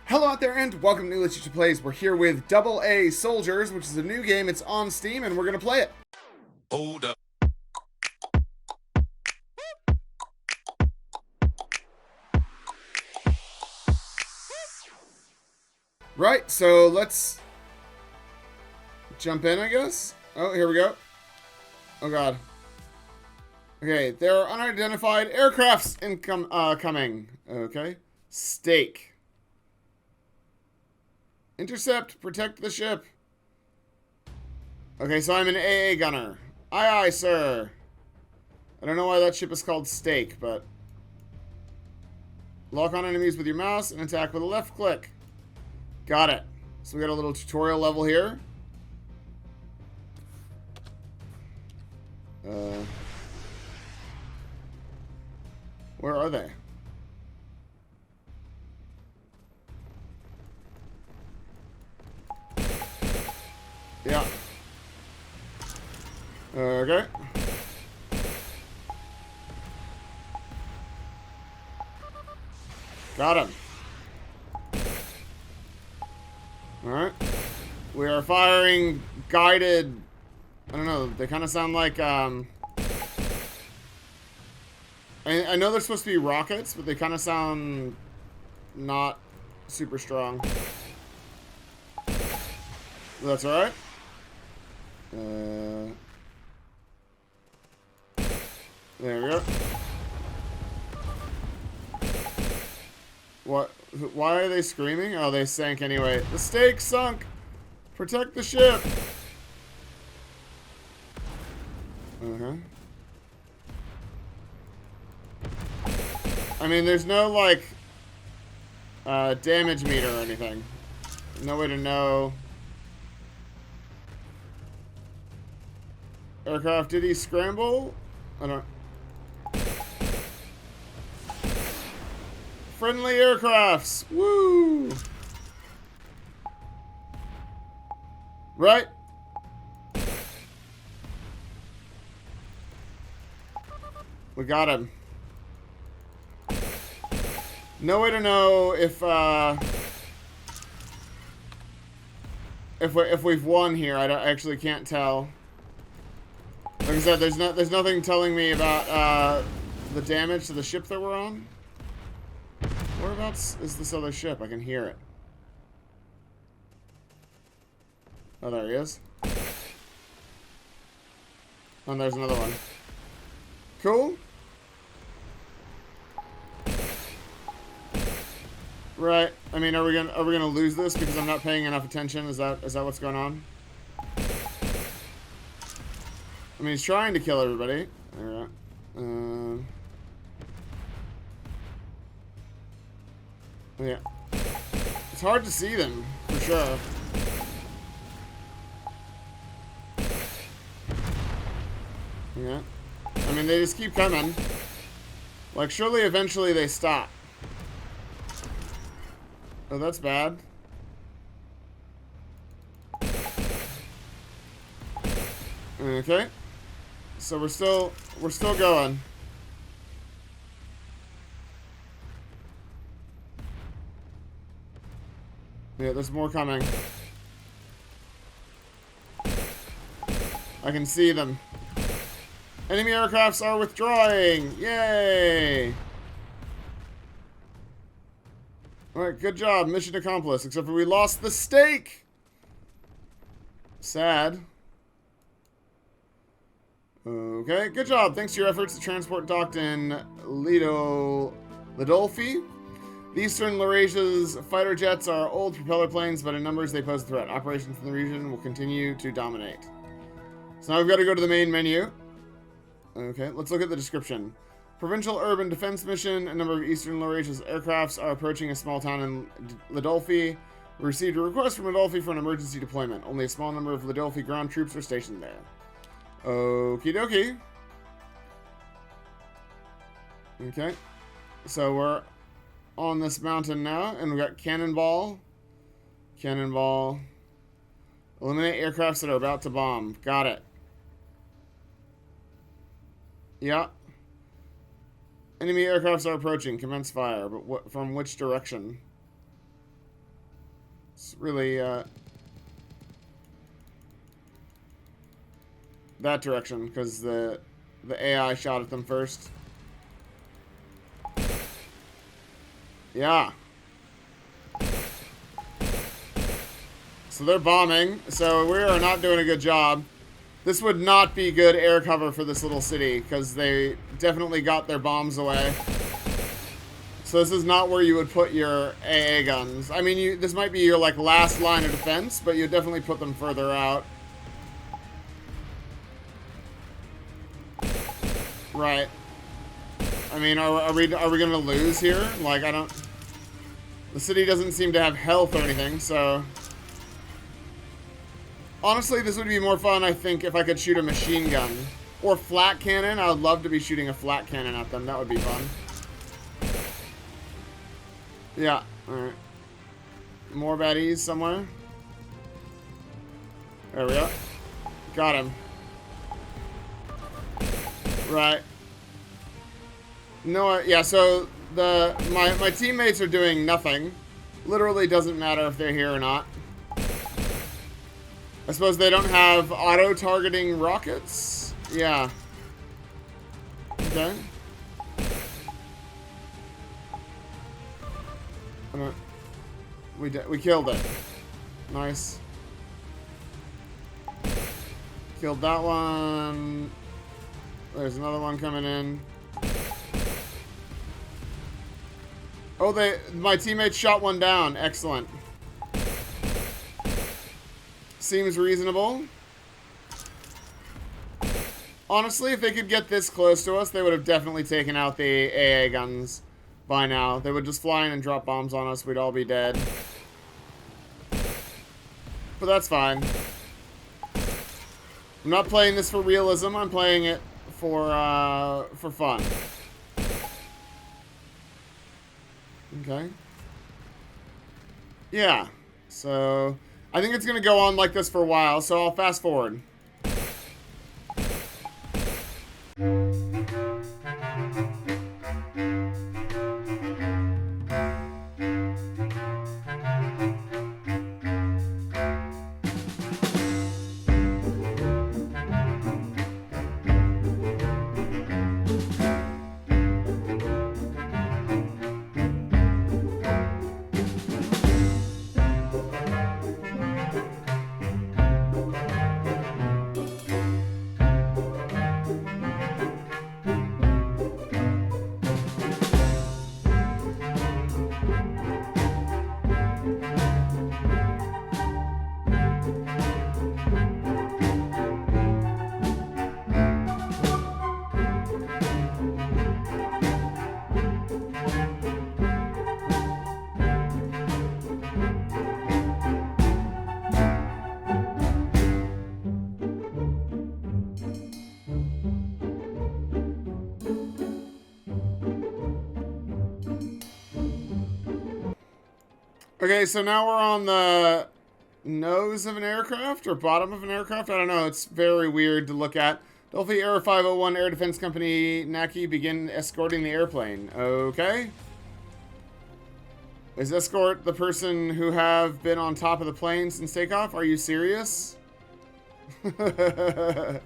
Hello out there and welcome to New Literature Plays. We're here with Double A Soldiers, which is a new game. It's on Steam and we're going to play it. Hold up. Right, so let's jump in, I guess. Oh, here we go. Oh god. Okay, there are unidentified aircrafts coming. Okay. Stake. Intercept, protect the ship. Okay, so I'm an AA gunner. Aye, aye, sir. I don't know why that ship is called Stake, but... Lock on enemies with your mouse and attack with a left click. Got it. So we got a little tutorial level here. Where are they? Yeah. Okay. Got him. Alright. We are firing guided... I don't know, they kind of sound like, I know they're supposed to be rockets, but they kind of sound not super strong. That's alright. There we go. What? Why are they screaming? Oh, they sank anyway. The stake sunk! Protect the ship! I mean, there's no, like, damage meter or anything. No way to know. Aircraft, did he scramble? I don't... Friendly aircrafts! Woo! Right? We got him. No way to know if we've won here. I actually can't tell. Like I said, there's nothing telling me about the damage to the ship that we're on. Whereabouts is this other ship? I can hear it. Oh, there he is. Oh, and there's another one. Cool. Right. I mean, are we gonna lose this because I'm not paying enough attention? Is that what's going on? I mean, he's trying to kill everybody. Alright. Yeah. It's hard to see them, for sure. Yeah. I mean, they just keep coming. Like, surely eventually they stop. Oh, that's bad. Okay. So we're still going. Yeah, there's more coming. I can see them. Enemy aircrafts are withdrawing! Yay! Alright, good job. Mission accomplished. Except for we lost the stake! Sad. Okay, good job. Thanks to your efforts, the transport docked in Lidolfi. The Eastern Laurasia's fighter jets are old propeller planes, but in numbers they pose a threat. Operations in the region will continue to dominate. So now we've got to go to the main menu. Okay, let's look at the description. Provincial urban defense mission. A number of Eastern Laurasia's aircrafts are approaching a small town in Lidolfi. We received a request from Lidolfi for an emergency deployment. Only a small number of Lidolfi ground troops are stationed there. Okie dokie. Okay. So we're on this mountain now, and we got cannonball. Cannonball. Eliminate aircrafts that are about to bomb. Got it. Yeah. Enemy aircrafts are approaching. Commence fire. But from which direction? It's really, that direction, because the AI shot at them first. Yeah. So they're bombing, so we are not doing a good job. This would not be good air cover for this little city, because they definitely got their bombs away. So this is not where you would put your AA guns. I mean, this might be your, like, last line of defense, but you definitely put them further out. Right. I mean, are we gonna lose here? Like, I don't... The city doesn't seem to have health or anything, so... Honestly, this would be more fun, I think, if I could shoot a machine gun. Or flat cannon. I would love to be shooting a flat cannon at them. That would be fun. Yeah, alright. More baddies somewhere. There we go. Got him. Right. No, yeah, so my teammates are doing nothing. Literally doesn't matter if they're here or not. I suppose they don't have auto-targeting rockets? Yeah. Okay. We killed it. Nice. Killed that one. There's another one coming in. Oh, my teammates shot one down. Excellent. Seems reasonable. Honestly, if they could get this close to us, they would have definitely taken out the AA guns by now. They would just fly in and drop bombs on us. We'd all be dead. But that's fine. I'm not playing this for realism. I'm playing it for fun. Okay. Yeah. So... I think it's going to go on like this for a while, so I'll fast forward. Okay, so now we're on the nose of an aircraft or bottom of an aircraft. I don't know. It's very weird to look at. Delphi Air 501 Air Defense Company, Naki, begin escorting the airplane. Okay. Is escort the person who have been on top of the plane since takeoff? Are you serious? No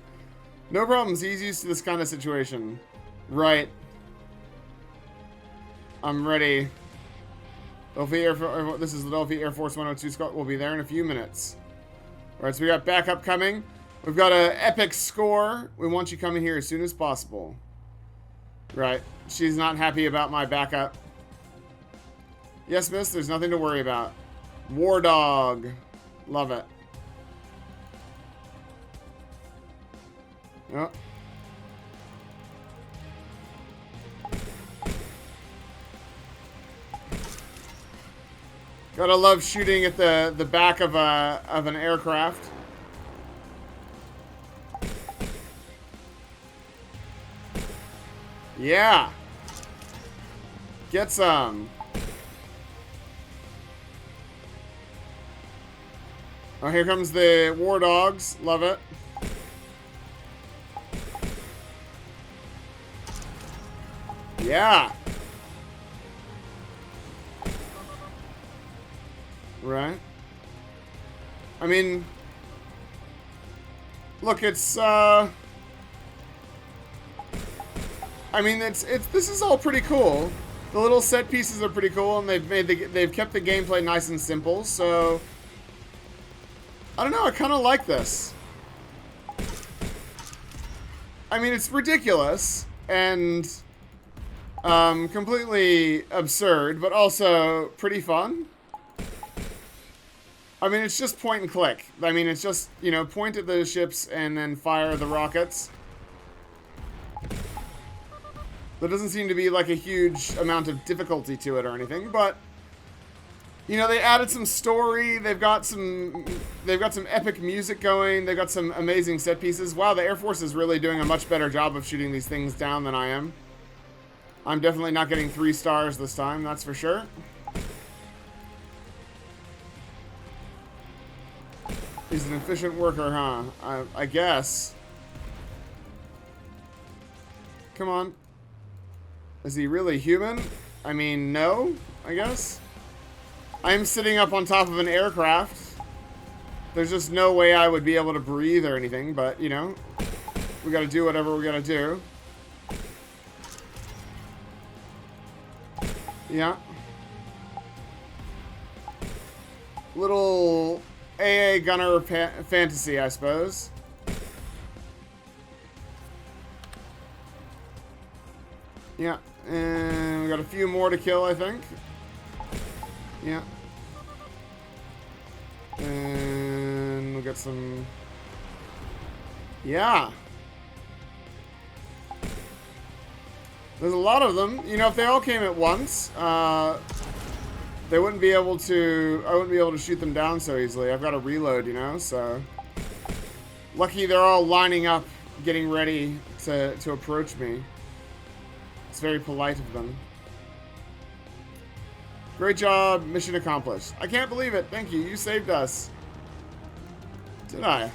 problems. He's used to this kind of situation. Right. I'm ready. This is the Delphi Air Force 102 Scott. We'll be there in a few minutes. Alright, so we got backup coming. We've got an epic score. We want you coming here as soon as possible. Right. She's not happy about my backup. Yes, miss. There's nothing to worry about. War Dog. Love it. Oh. Gotta love shooting at the back of an aircraft. Yeah. Get some. Oh, here comes the war dogs. Love it. Yeah. Right. I mean, look, it's, I mean, this is all pretty cool. The little set pieces are pretty cool, and they've kept the gameplay nice and simple. So I don't know. I kind of like this. I mean, it's ridiculous and completely absurd, but also pretty fun. I mean, it's just point and click. I mean, it's just, you know, point at the ships and then fire the rockets. There doesn't seem to be like a huge amount of difficulty to it or anything, but you know, they added some story. They've got some epic music going. They've got some amazing set pieces. Wow, the Air Force is really doing a much better job of shooting these things down than I am. I'm definitely not getting 3 stars this time, that's for sure. He's an efficient worker, huh? I guess. Come on. Is he really human? I mean, no, I guess. I'm sitting up on top of an aircraft. There's just no way I would be able to breathe or anything, but, you know, we gotta do whatever we gotta do. Yeah. Little AA gunner fantasy, I suppose. Yeah. And we got a few more to kill, I think. Yeah. And we'll get some... Yeah. There's a lot of them. You know, if they all came at once, they wouldn't be able to... I wouldn't be able to shoot them down so easily. I've got to reload, you know, so... Lucky they're all lining up, getting ready to approach me. It's very polite of them. Great job. Mission accomplished. I can't believe it. Thank you. You saved us. Did I?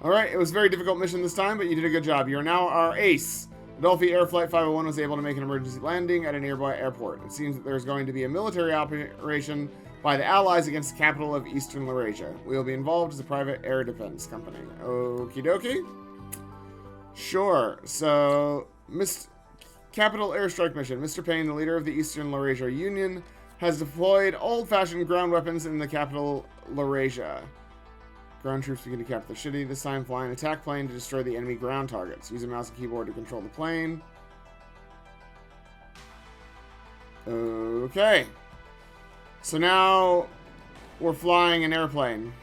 Alright, it was a very difficult mission this time, but you did a good job. You are now our ace. Adolphi Air Flight 501 was able to make an emergency landing at a nearby airport. It seems that there's going to be a military operation by the Allies against the capital of Eastern Laurasia. We will be involved as a private air defense company. Okie dokie. Sure. So, Capital Airstrike Mission. Mr. Payne, the leader of the Eastern Laurasia Union, has deployed old-fashioned ground weapons in the capital, Laurasia. Ground troops begin to capture the city, this time flying an attack plane to destroy the enemy ground targets. Use a mouse and keyboard to control the plane. Okay. So now we're flying an airplane.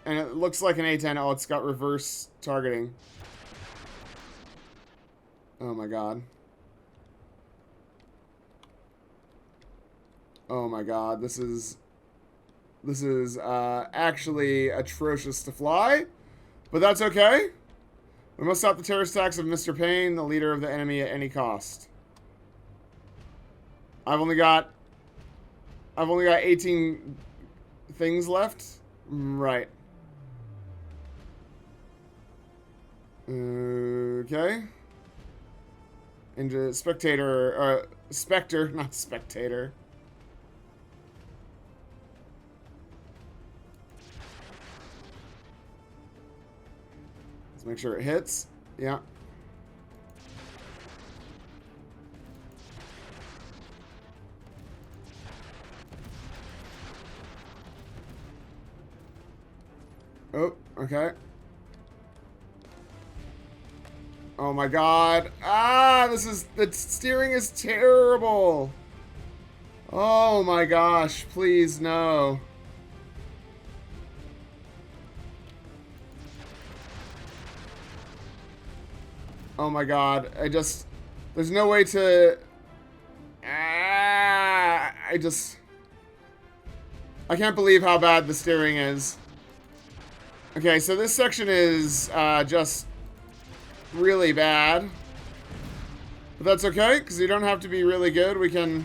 And it looks like an A-10. Oh, it's got reverse targeting. Oh my god. Oh my god, this is actually atrocious to fly, but that's okay. We must stop the terrorist attacks of Mr. Payne, the leader of the enemy, at any cost. I've only got 18 things left. Right. Okay. Into spectator, specter, not spectator. Let's make sure it hits. Yeah. Oh, okay. Oh my god. Ah, the steering is terrible. Oh my gosh, please no. Oh my god, there's no way to... I can't believe how bad the steering is. Okay, so this section is just really bad. But that's okay, because you don't have to be really good. We can...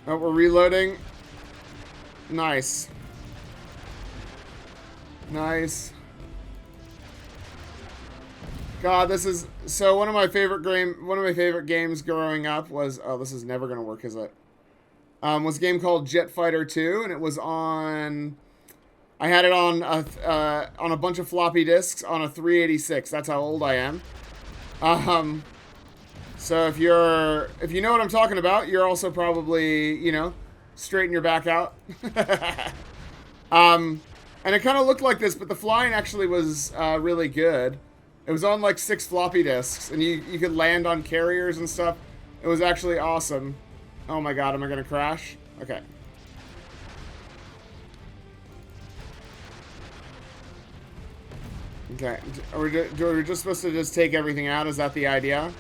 Oh, we're reloading. Nice. Nice. God, this is so one of my favorite games growing up was this is never gonna work, is it? Was a game called Jet Fighter 2, and it was on. I had it on a bunch of floppy disks on a 386. That's how old I am. So if you know what I'm talking about, you're also probably, straighten your back out. And it kind of looked like this, but the flying actually was really good. It was on like 6 floppy disks, and you could land on carriers and stuff. It was actually awesome. Oh my god, am I gonna crash? Okay. Okay, are we just supposed to just take everything out? Is that the idea?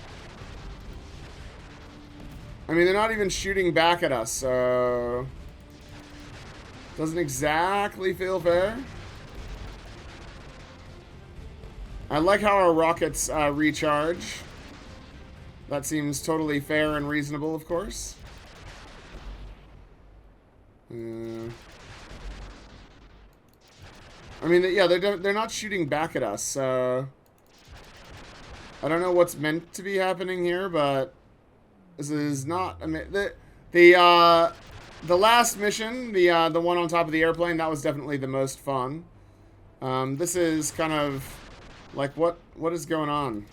I mean, they're not even shooting back at us, so... Doesn't exactly feel fair. I like how our rockets recharge. That seems totally fair and reasonable, of course. I mean, yeah, they're not shooting back at us, so... I don't know what's meant to be happening here, but... This is not... I mean, the last mission, the one on top of the airplane, that was definitely the most fun. This is kind of... Like, what is going on?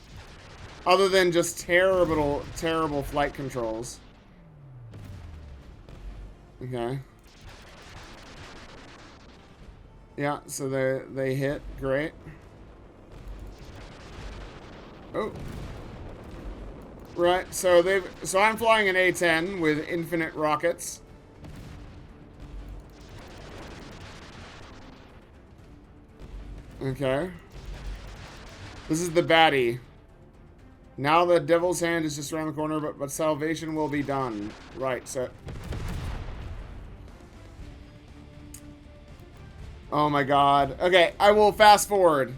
Other than just terrible flight controls. Okay. Yeah, so they hit. Great. Oh. Right, so I'm flying an A-10 with infinite rockets. Okay. This is the baddie. Now the devil's hand is just around the corner, but salvation will be done. Right, so... Oh my god. Okay, I will fast forward.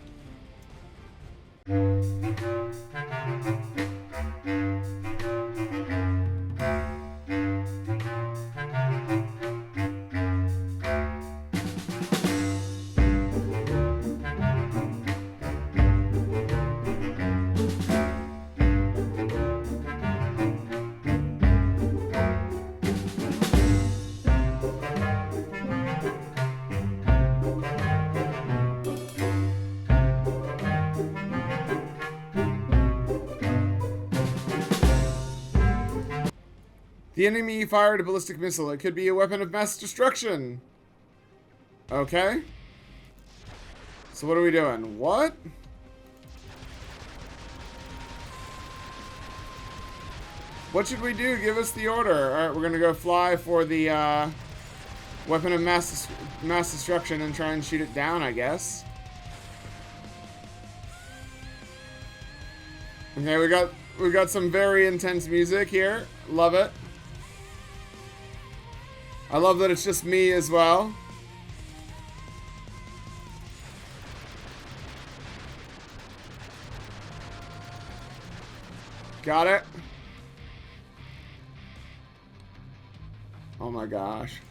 The enemy fired a ballistic missile. It could be a weapon of mass destruction. Okay. So what are we doing? What? What should we do? Give us the order. Alright, we're gonna go fly for the weapon of mass destruction and try and shoot it down, I guess. Okay, we got some very intense music here. Love it. I love that it's just me as well. Got it. Oh my gosh.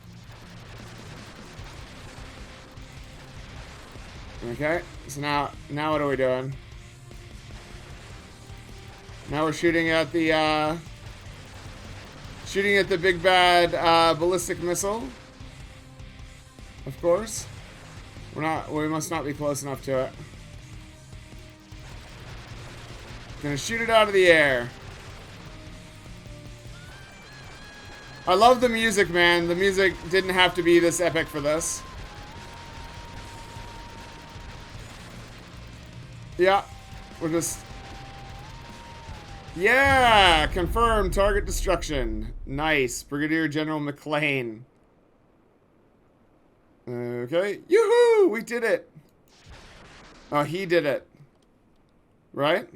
Okay, so now what are we doing? Now we're shooting at the big bad ballistic missile. Of course. We must not be close enough to it. Gonna shoot it out of the air. I love the music, man. The music didn't have to be this epic for this. Yeah, we're just... Yeah! Confirmed target destruction. Nice. Brigadier General McLean. Okay. Yoo-hoo! We did it! Oh, he did it. Right?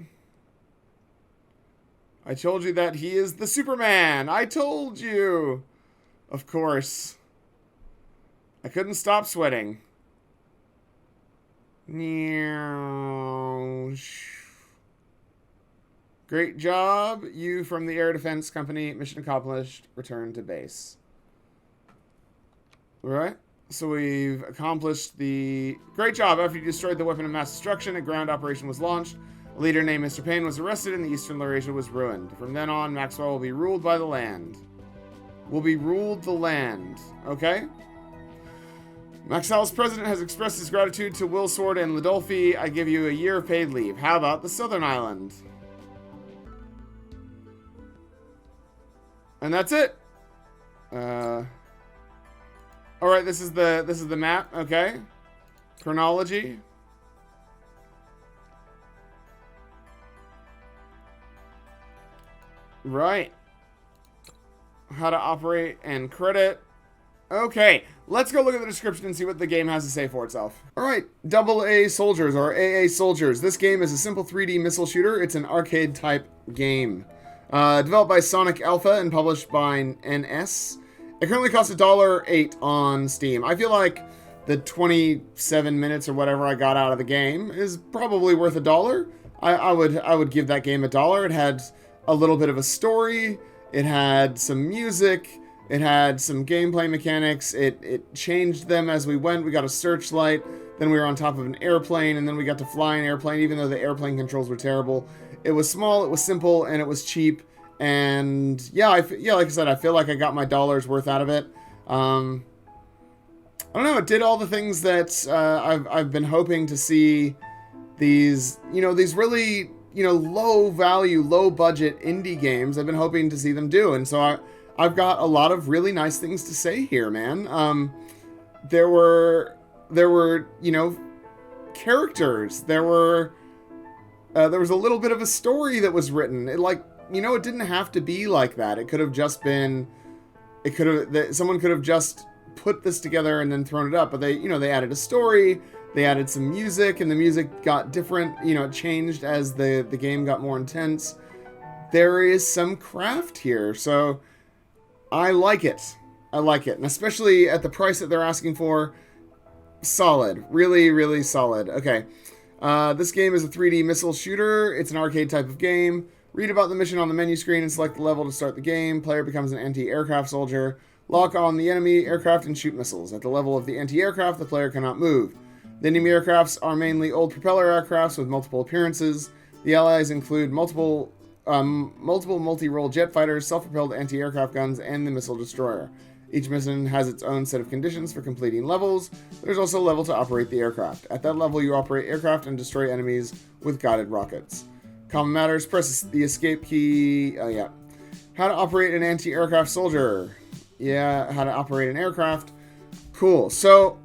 I told you that he is the Superman! I told you! Of course. I couldn't stop sweating. Great job, you from the Air Defense Company. Mission accomplished. Return to base. Alright. So we've accomplished the... Great job. After you destroyed the weapon of mass destruction, a ground operation was launched. A leader named Mr. Payne was arrested and the Eastern Laurasia was ruined. From then on, Maxwell will be ruled by the land. Will be ruled the land. Okay? Maxwell's president has expressed his gratitude to Will Sword and Ludolfi. I give you a year of paid leave. How about the Southern Island? And that's it. Alright, this is the map, okay? Chronology. Right. How to operate and credit. Okay, let's go look at the description and see what the game has to say for itself. Alright, AA Soldiers, or AA Soldiers. This game is a simple 3D missile shooter. It's an arcade-type game. Developed by Sonic Alpha and published by NS. It currently costs $1.08 on Steam. I feel like the 27 minutes or whatever I got out of the game is probably worth $1. I would give that game $1. It had a little bit of a story. It had some music. It had some gameplay mechanics. It changed them as we went. We got a searchlight. Then we were on top of an airplane, and then we got to fly an airplane, even though the airplane controls were terrible. It was small, it was simple, and it was cheap. And yeah, like I said, I feel like I got my $1 worth out of it. I don't know. It did all the things that I've been hoping to see. These really low value, low budget indie games. I've been hoping to see them do, and so I've got a lot of really nice things to say here, man. There were characters. There was a little bit of a story that was written. It didn't have to be like that. It could have just been. Someone could have just put this together and then thrown it up. But they added a story. They added some music, and the music got different. It changed as the game got more intense. There is some craft here, so I like it. I like it, and especially at the price that they're asking for. Solid, really, really solid. Okay, this game is a 3D missile shooter. It's an arcade type of game. Read about the mission on the menu screen and select the level to start the game. Player becomes an anti-aircraft soldier. Lock on the enemy aircraft and shoot missiles. At the level of the anti-aircraft, the player cannot move. The enemy aircrafts are mainly old propeller aircrafts with multiple appearances. The allies include multiple multi-role jet fighters, self-propelled anti-aircraft guns, and the missile destroyer. Each mission has its own set of conditions for completing levels. There's also a level to operate the aircraft. At that level, you operate aircraft and destroy enemies with guided rockets. Common matters, press the escape key. Oh, yeah. How to operate an anti-aircraft soldier. Yeah, how to operate an aircraft. Cool. So,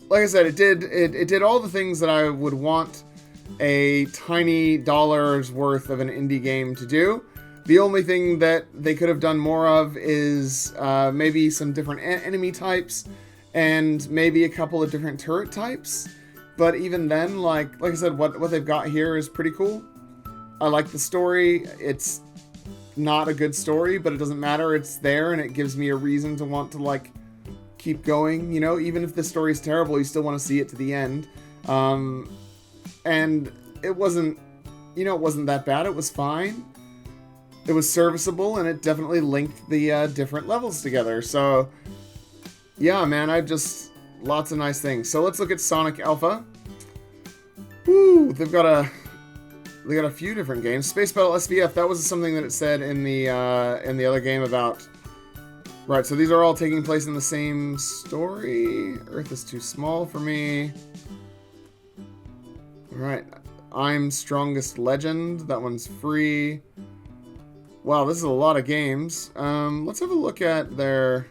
like I said, it did all the things that I would want a tiny $1 worth of an indie game to do. The only thing that they could have done more of is maybe some different enemy types and maybe a couple of different turret types. But even then, like I said, what they've got here is pretty cool. I like the story. It's not a good story, but it doesn't matter. It's there, and it gives me a reason to want to keep going. Even if the story is terrible, you still want to see it to the end. And it wasn't, it wasn't that bad. It was fine. It was serviceable, and it definitely linked the different levels together. So, yeah, man, lots of nice things. So let's look at Sonic Alpha. Woo! They got a few different games. Space Battle SBF. That was something that it said in the other game about. Right. So these are all taking place in the same story. Earth is too small for me. All right. I'm Strongest Legend. That one's free. Wow, this is a lot of games. Let's have a look at their...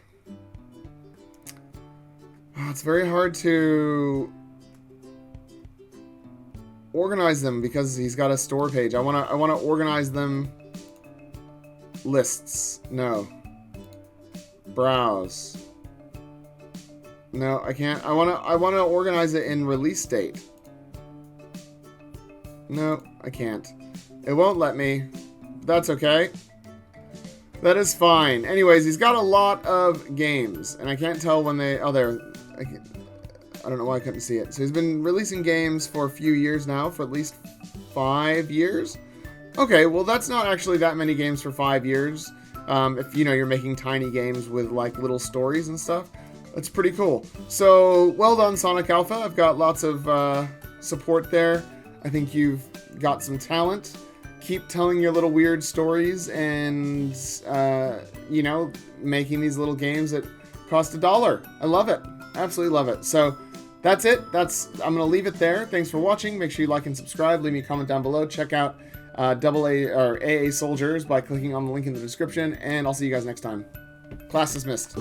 Oh, it's very hard to organize them because he's got a store page. I wanna organize them. Lists. No. Browse. No, I can't. I wanna organize it in release date. No, I can't. It won't let me. That's okay. That is fine. Anyways, he's got a lot of games, and I can't tell when they... Oh, there. I don't know why I couldn't see it. So he's been releasing games for a few years now, for at least 5 years. Okay, well, that's not actually that many games for 5 years. If, you're making tiny games with, little stories and stuff. That's pretty cool. So, well done, Sonic Alpha. I've got lots of support there. I think you've got some talent. Keep telling your little weird stories and, you know, making these little games that cost $1. I love it. Absolutely love it. So that's it. I'm going to leave it there. Thanks for watching. Make sure you like and subscribe. Leave me a comment down below. Check out AA or AA Soldiers by clicking on the link in the description. And I'll see you guys next time. Class dismissed.